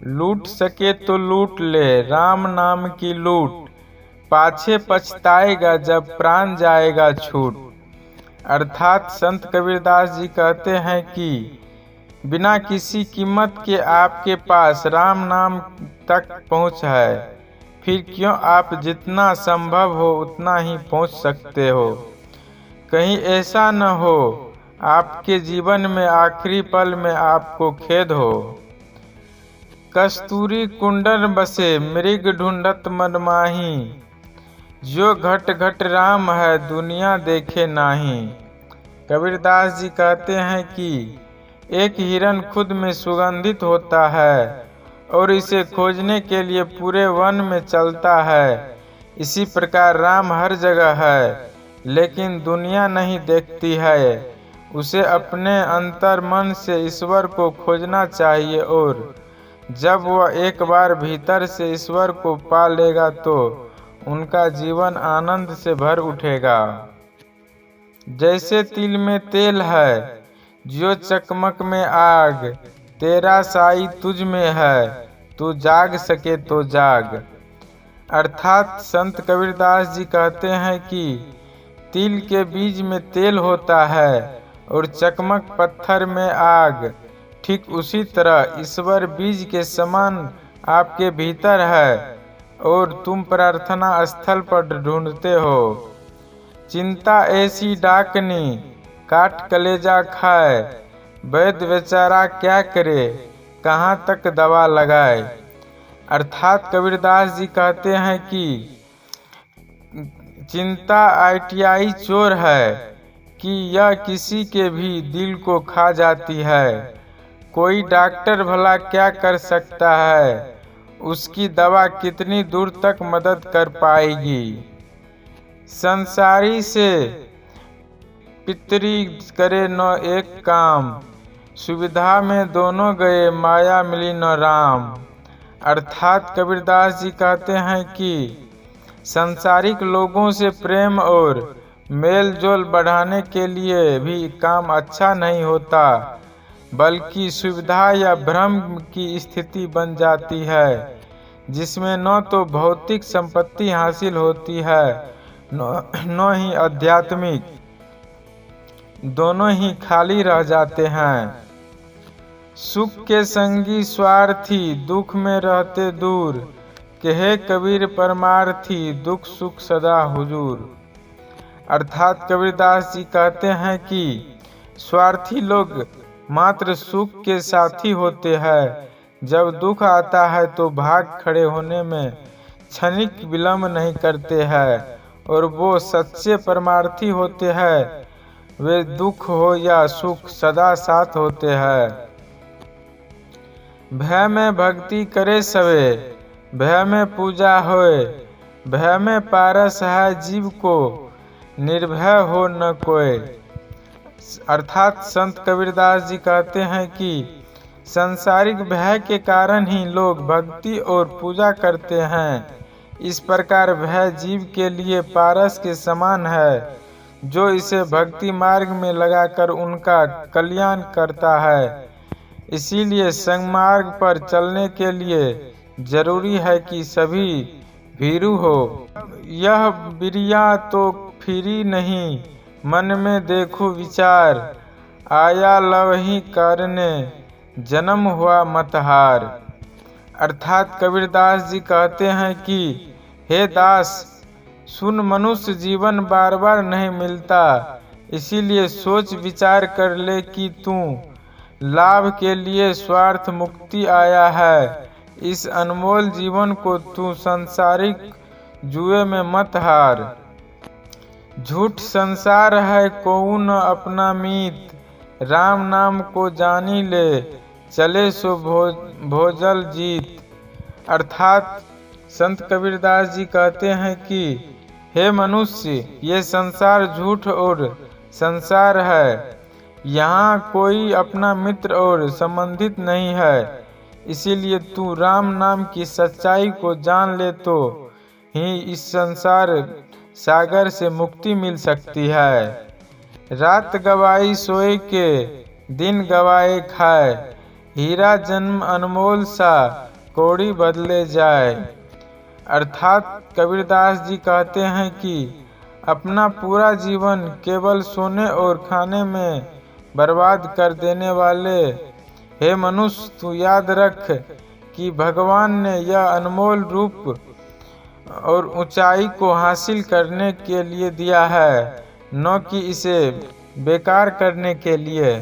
लूट सके तो लूट ले राम नाम की लूट, पाछे पछताएगा जब प्राण जाएगा छूट। अर्थात संत कबीरदास जी कहते हैं कि बिना किसी कीमत के आपके पास राम नाम तक पहुँच है, फिर क्यों आप जितना संभव हो उतना ही पहुँच सकते हो। कहीं ऐसा न हो आपके जीवन में आखिरी पल में आपको खेद हो। कस्तूरी कुंडल बसे मृग ढूंढत मन माही, जो घट घट राम है दुनिया देखे नाही। कबीरदास जी कहते हैं कि एक हिरण खुद में सुगंधित होता है और इसे खोजने के लिए पूरे वन में चलता है। इसी प्रकार राम हर जगह है लेकिन दुनिया नहीं देखती है। उसे अपने अंतर मन से ईश्वर को खोजना चाहिए और जब वह एक बार भीतर से ईश्वर को पा लेगा तो उनका जीवन आनंद से भर उठेगा। जैसे तिल में तेल है जो चकमक में आग, तेरा साई तुझ में है तू जाग सके तो जाग। अर्थात संत कबीरदास जी कहते हैं कि तिल के बीज में तेल होता है और चकमक पत्थर में आग, ठीक उसी तरह ईश्वर बीज के समान आपके भीतर है और तुम प्रार्थना स्थल पर ढूंढते हो। चिंता ऐसी डाकनी काट कलेजा खाए, वैद्य बेचारा क्या करे कहाँ तक दवा लगाए। अर्थात कबीरदास जी कहते हैं कि चिंता आईटीआई चोर है कि यह किसी के भी दिल को खा जाती है। कोई डॉक्टर भला क्या कर सकता है, उसकी दवा कितनी दूर तक मदद कर पाएगी। संसारी से पितरी करे न एक काम, सुविधा में दोनों गए माया मिली न राम। अर्थात कबीरदास जी कहते हैं कि सांसारिक लोगों से प्रेम और मेल जोल बढ़ाने के लिए भी काम अच्छा नहीं होता, बल्कि सुविधा या भ्रम की स्थिति बन जाती है जिसमें न तो भौतिक संपत्ति हासिल होती है न ही आध्यात्मिक, दोनों ही खाली रह जाते हैं। सुख के संगी स्वार्थी दुख में रहते दूर, कहे कबीर परमार्थी दुख सुख सदा हुजूर। अर्थात कबीरदास जी कहते हैं कि स्वार्थी लोग मात्र सुख के साथी होते हैं, जब दुख आता है तो भाग खड़े होने में क्षणिक विलंब नहीं करते हैं और वो सच्चे परमार्थी होते हैं, वे दुख हो या सुख सदा साथ होते हैं। भय में भक्ति करे सवे, भय में पूजा होए, भय में पारस है जीव को, निर्भय हो न कोय। अर्थात संत कबीरदास जी कहते हैं कि सांसारिक भय के कारण ही लोग भक्ति और पूजा करते हैं। इस प्रकार भय जीव के लिए पारस के समान है जो इसे भक्ति मार्ग में लगाकर उनका कल्याण करता है। इसीलिए संगमार्ग पर चलने के लिए जरूरी है कि सभी भीरू हो। यह बिरिया तो फिरी नहीं, मन में देखो विचार, आया लवही करने जन्म हुआ मतहार। अर्थात कबीरदास जी कहते हैं कि हे दास सुन, मनुष्य जीवन बार बार नहीं मिलता, इसीलिए सोच विचार कर ले कि तू लाभ के लिए स्वार्थ मुक्ति आया है। इस अनमोल जीवन को तू सांसारिक जुए में मत हार। झूठ संसार है कोऊ न अपना मीत, राम नाम को जानी ले चले सो भोजल जीत। अर्थात संत कबीरदास जी कहते हैं कि हे मनुष्य, ये संसार झूठ और संसार है, यहाँ कोई अपना मित्र और संबंधित नहीं है। इसीलिए तू राम नाम की सच्चाई को जान ले तो ही इस संसार सागर से मुक्ति मिल सकती है। रात गवाई सोए के दिन गवाए खाए, हीरा जन्म अनमोल सा कौड़ी बदले जाए। अर्थात कबीरदास जी कहते हैं कि अपना पूरा जीवन केवल सोने और खाने में बर्बाद कर देने वाले, हे मनुष्य, तू याद रख कि भगवान ने यह अनमोल रूप और ऊंचाई को हासिल करने के लिए दिया है, न कि इसे बेकार करने के लिए।